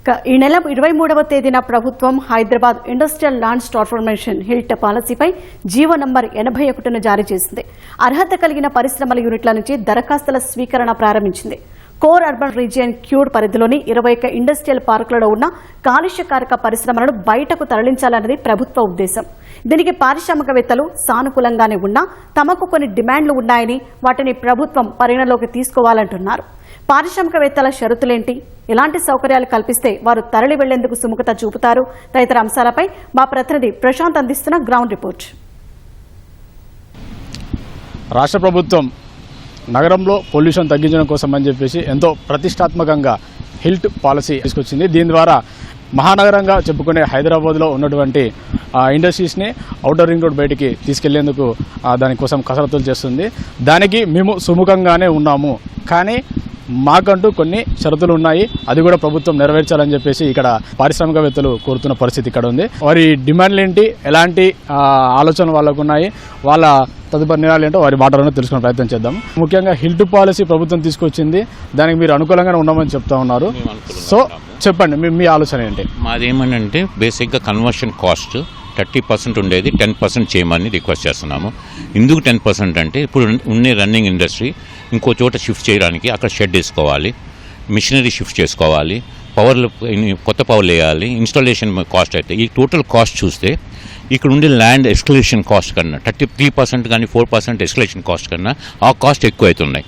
ఈ నెల 23వ తేదీన ప్రభుత్వం Hyderabad industrial lands transformation HILT పాలసీపై జీవో నంబర్ 81ను జారీ చేసింది. అర్హత కలిగిన పరిశ్రమల యూనిట్ల నుంచి దరఖాస్తుల స్వీకరణ ప్రారంభించింది. కోర్ అర్బన్ రీజియన్ క్యూడ్ పరిధిలోని 21 ఇండస్ట్రియల్ పార్కులలో ఉన్న కాలుష్యకారక పరిశ్రమలను బయటకు తరలించాలన్నది ప్రభుత్వ ఉద్దేశం. దీనికి పారిశ్రామికవేత్తలు సానుకూలంగానే ఉన్నా తమకు కొన్ని డిమాండ్లు ఉన్నాయని వాటిని ప్రభుత్వం పరిగణలోకి తీసుకోవాలంటున్నారు. పారిశ్రామికవేత్తల షరతులేంటి, ఎలాంటి సౌకర్యాలు కల్పిస్తే వారు తరలి వెళ్లేందుకు సుముఖత చూపుతారు తదితర అంశాలపై మా ప్రతినిధి ప్రశాంత్ అందిస్తున్న గ్రౌండ్ రిపోర్ట్. రాష్ట్ర ప్రభుత్వం నగరంలో పొల్యూషన్ తగ్గించడం కోసం అని చెప్పేసి ఎంతో ప్రతిష్టాత్మకంగా హిల్ట్ పాలసీ తీసుకొచ్చింది. దీని ద్వారా మహానగరంగా చెప్పుకునే హైదరాబాద్లో ఉన్నటువంటి ఇండస్ట్రీస్ని ఔటర్ రింగ్ రోడ్ బయటికి తీసుకెళ్లేందుకు దానికోసం కసరత్తులు చేస్తుంది. దానికి మేము సుముఖంగానే ఉన్నాము, కానీ మాకంటూ కొన్ని షరతులు ఉన్నాయి, అది కూడా ప్రభుత్వం నెరవేర్చాలని చెప్పేసి ఇక్కడ పారిశ్రామికవేత్తలు కోరుతున్న పరిస్థితి ఇక్కడ ఉంది. వారి డిమాండ్లు ఏంటి, ఎలాంటి ఆలోచనలు వాళ్ళకు ఉన్నాయి, వాళ్ళ తదుపరి నిర్ణయాలు ఏంటో వారి మాటలను తెలుసుకునే ప్రయత్నం చేద్దాం. ముఖ్యంగా హిల్ట్ పాలసీ ప్రభుత్వం తీసుకొచ్చింది, దానికి మీరు అనుకూలంగానే ఉన్నామని చెప్తా ఉన్నారు. సో చెప్పండి, మీ ఆలోచన ఏంటి? మాదేమనంటే బేసిక్గా కన్వర్షన్ కాస్ట్ 30% ఉండేది 10% చేయమని రిక్వెస్ట్ చేస్తున్నాము. ఎందుకు 10% అంటే ఇప్పుడు ఉండే రన్నింగ్ ఇండస్ట్రీ ఇంకో చోట షిఫ్ట్ చేయడానికి అక్కడ షెడ్ వేసుకోవాలి, మిషనరీ షిఫ్ట్ చేసుకోవాలి, కొత్త పవర్లు వేయాలి, ఇన్స్టాలేషన్ కాస్ట్ అయితే ఈ టోటల్ కాస్ట్ చూస్తే ఇక్కడ ఉండే ల్యాండ్ ఎస్కలేషన్ కాస్ట్ కన్నా 33% కానీ 4% ఎస్కలేషన్ కాస్ట్ కన్నా ఆ కాస్ట్ ఎక్కువ అవుతున్నాయి.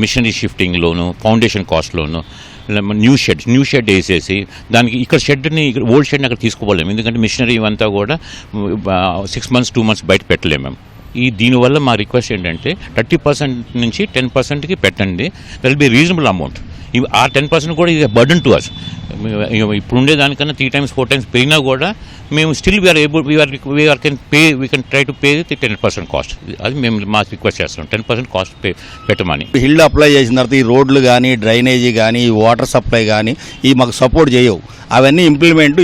మిషనరీ షిఫ్టింగ్లోను, ఫౌండేషన్ కాస్ట్లోను, న్యూ షెడ్ వేసేసి దానికి ఇక్కడ షెడ్ని ఓల్డ్ షెడ్ని అక్కడ తీసుకోలేము, ఎందుకంటే మిషనరీ ఇవంతా కూడా 6 months 2 months బయట పెట్టలేము మేము. దీనివల్ల మా రిక్వెస్ట్ ఏంటంటే 30% నుంచి 10%కి పెట్టండి, that will be reasonable amount. ఆ 10% కూడా ఇది బర్డన్ టు అస్. ఇప్పుడు ఉండే దానికన్నా 3 times 4 times పెరిగినా కూడా మేము still we can try to pay 10% cost. అది మేము మా రిక్వెస్ట్ చేస్తున్నాం, 10% కాస్ట్ పెట్టమని. హిల్ అప్లై చేసిన తర్వాత ఈ రోడ్లు కానీ, డ్రైనేజీ కానీ, వాటర్ సప్లై కానీ ఇవి మాకు సపోర్ట్ చేయవు. అవన్నీ ఇంప్లిమెంట్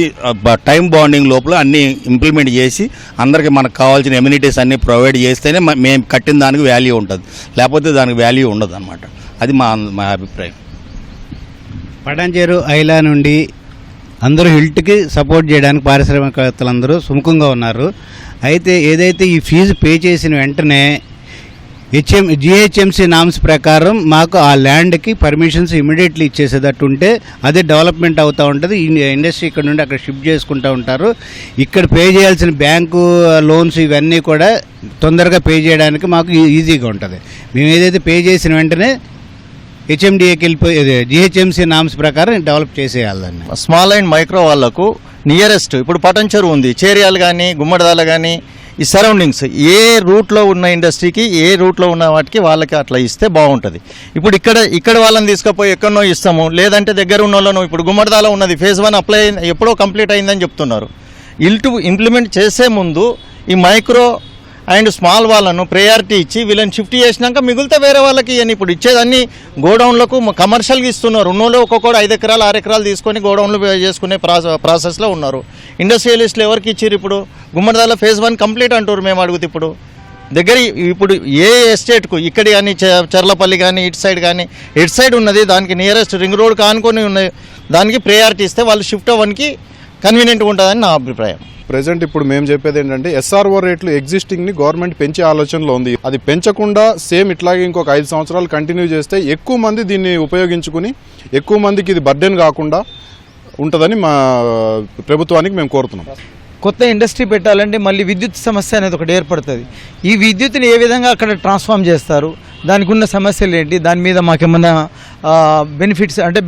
టైం బాండింగ్ లోపల అన్నీ ఇంప్లిమెంట్ చేసి అందరికీ మనకు కావాల్సిన ఎమ్యూనిటీస్ అన్నీ ప్రొవైడ్ చేస్తేనే మేము కట్టిన దానికి వాల్యూ ఉంటుంది, లేకపోతే దానికి వాల్యూ ఉండదు అనమాట. అది మా అభిప్రాయం. పటాన్చేరు ఐలా నుండి అందరూ హిల్ట్కి సపోర్ట్ చేయడానికి పారిశ్రామికవేత్తలందరూ సుముఖంగా ఉన్నారు. అయితే ఏదైతే ఈ ఫీజు పే చేసిన వెంటనే జిహెచ్ఎంసీ నామ్స్ ప్రకారం మాకు ఆ ల్యాండ్కి పర్మిషన్స్ ఇమీడియట్లీ ఇచ్చేసేటట్టు ఉంటే అదే డెవలప్మెంట్ అవుతూ ఉంటుంది. ఇండస్ట్రీ ఇక్కడ నుండి అక్కడ షిఫ్ట్ చేసుకుంటూ ఉంటారు. ఇక్కడ పే చేయాల్సిన బ్యాంకు లోన్స్ ఇవన్నీ కూడా తొందరగా పే చేయడానికి మాకు ఈజీగా ఉంటుంది. మేము ఏదైతే పే చేసిన వెంటనే హెచ్ఎండిఏకి వెళ్ళిపోయి జిహెచ్ఎంసీ నామ్స్ ప్రకారం డెవలప్ చేసేయాలని. స్మాల్ అండ్ మైక్రో వాళ్లకు నియరెస్ట్ ఇప్పుడు పటాన్చెరు ఉంది, చేరియాలు కానీ, గుమ్మడిదాల కానీ, ఈ సరౌండింగ్స్ ఏ రూట్లో ఉన్న ఇండస్ట్రీకి ఏ రూట్లో ఉన్న వాటికి వాళ్ళకి అట్లా ఇస్తే బాగుంటుంది. ఇప్పుడు ఇక్కడ వాళ్ళని తీసుకుపోయి ఎక్కడనో ఇస్తాము, లేదంటే దగ్గర ఉన్న వాళ్ళను. ఇప్పుడు గుమ్మడిదాల ఉన్నది phase 1 అప్లై ఎప్పుడో కంప్లీట్ అయిందని చెప్తున్నారు. ఇంప్లిమెంట్ చేసే ముందు ఈ మైక్రో అండ్ స్మాల్ వాళ్ళను ప్రయారిటీ ఇచ్చి వీళ్ళని షిఫ్ట్ చేసినాక మిగిలితే వేరే వాళ్ళకి ఇవన్నీ ఇప్పుడు ఇచ్చేదన్నీ గోడౌన్లకు కమర్షియల్గా ఇస్తున్నారు. ఉన్నోళ్ళు ఒక్కొక్కడు 5 ఎకరాలు 6 ఎకరాలు తీసుకొని గోడౌన్లు చేసుకునే ప్రాసెస్లో ఉన్నారు. ఇండస్ట్రియలిస్టులు ఎవరికి ఇచ్చారు? ఇప్పుడు గుమ్మడిదాల phase 1 కంప్లీట్ అంటారు. మేము అడుగుతాం ఇప్పుడు దగ్గర ఇప్పుడు ఏ ఎస్టేట్కు ఇక్కడ కానీ చర్లపల్లి కానీ ఇటు సైడ్ ఉన్నది, దానికి నియరెస్ట్ రింగ్ రోడ్ కానుకొని ఉన్నది, దానికి ప్రయారిటీ ఇస్తే వాళ్ళు షిఫ్ట్ అవ్వడానికి కన్వీనియంట్గా ఉంటుందని నా అభిప్రాయం. ప్రెజెంట్ ఇప్పుడు మేము చెప్పేది ఏంటంటే SRO రేట్లు ఎగ్జిస్టింగ్ని గవర్నమెంట్ పెంచే ఆలోచనలో ఉంది. అది పెంచకుండా సేమ్ ఇట్లాగే ఇంకొక 5 సంవత్సరాలు కంటిన్యూ చేస్తే ఎక్కువ మంది దీన్ని ఉపయోగించుకుని ఎక్కువ మందికి ఇది బర్డెన్ కాకుండా ఉంటుందని మా ప్రభుత్వానికి మేము కోరుతున్నాం. కొత్త ఇండస్ట్రీ పెట్టాలంటే మళ్ళీ విద్యుత్ సమస్య అనేది ఒకటి ఏర్పడుతుంది. ఈ విద్యుత్ని ఏ విధంగా అక్కడ ట్రాన్స్ఫార్మ్ చేస్తారు, దానికి ఉన్న సమస్యలు ఏంటి, దాని మీద మాకేమన్నా బెనిఫిట్ అంటే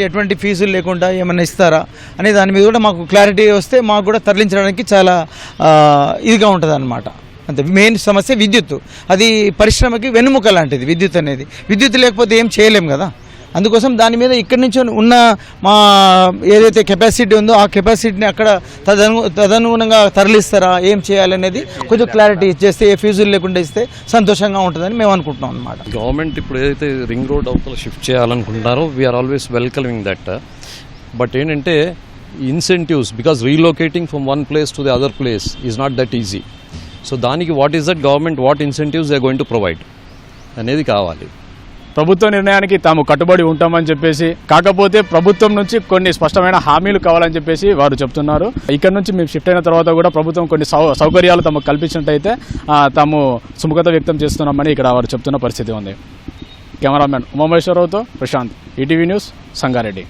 ఎటువంటి ఫీజులు లేకుండా ఏమైనా ఇస్తారా అనే దాని మీద కూడా మాకు క్లారిటీ వస్తే మాకు కూడా తరలించడానికి చాలా ఇదిగా ఉంటుంది అన్నమాట. అంతే, మెయిన్ సమస్య విద్యుత్. అది పరిశ్రమకి వెన్నుముక లాంటిది విద్యుత్ అనేది. విద్యుత్ లేకపోతే ఏం చేయలేం కదా. అందుకోసం దాని మీద ఇక్కడి నుంచి ఉన్న మా ఏదైతే కెపాసిటీ ఉందో ఆ కెపాసిటీని అక్కడ తదనుగుణంగా తరలిస్తారా, ఏం చేయాలనేది కొంచెం క్లారిటీ ఇచ్చేస్తే, ఏ ఫీజులు లేకుండా ఇస్తే సంతోషంగా ఉంటుందని మేము అనుకుంటున్నాం అన్నమాట. గవర్నమెంట్ ఇప్పుడు ఏదైతే రింగ్ రోడ్ అవతల షిఫ్ట్ చేయాలనుకుంటున్నారో we are always welcoming that. But ఏంటంటే incentives, because relocating from one place to the other place is not that easy. So దానికి what is that government what incentives they are going to provide అనేది కావాలి. ప్రభుత్వ నిర్ణయానికి తాము కట్టుబడి ఉంటామని చెప్పేసి, కాకపోతే ప్రభుత్వం నుంచి కొన్ని స్పష్టమైన హామీలు కావాలని చెప్పేసి వారు చెప్తున్నారు. ఇక్కడ నుంచి మేము షిఫ్ట్ అయిన తర్వాత కూడా ప్రభుత్వం కొన్ని సౌకర్యాలు తమకు కల్పించినట్టయితే తాము సుముఖత వ్యక్తం చేస్తున్నామని ఇక్కడ వారు చెప్తున్న పరిస్థితి ఉంది. కెమెరామెన్ ఉమామహేశ్వరరావుతో ప్రశాంత్, ఈటీవీ న్యూస్, సంగారెడ్డి.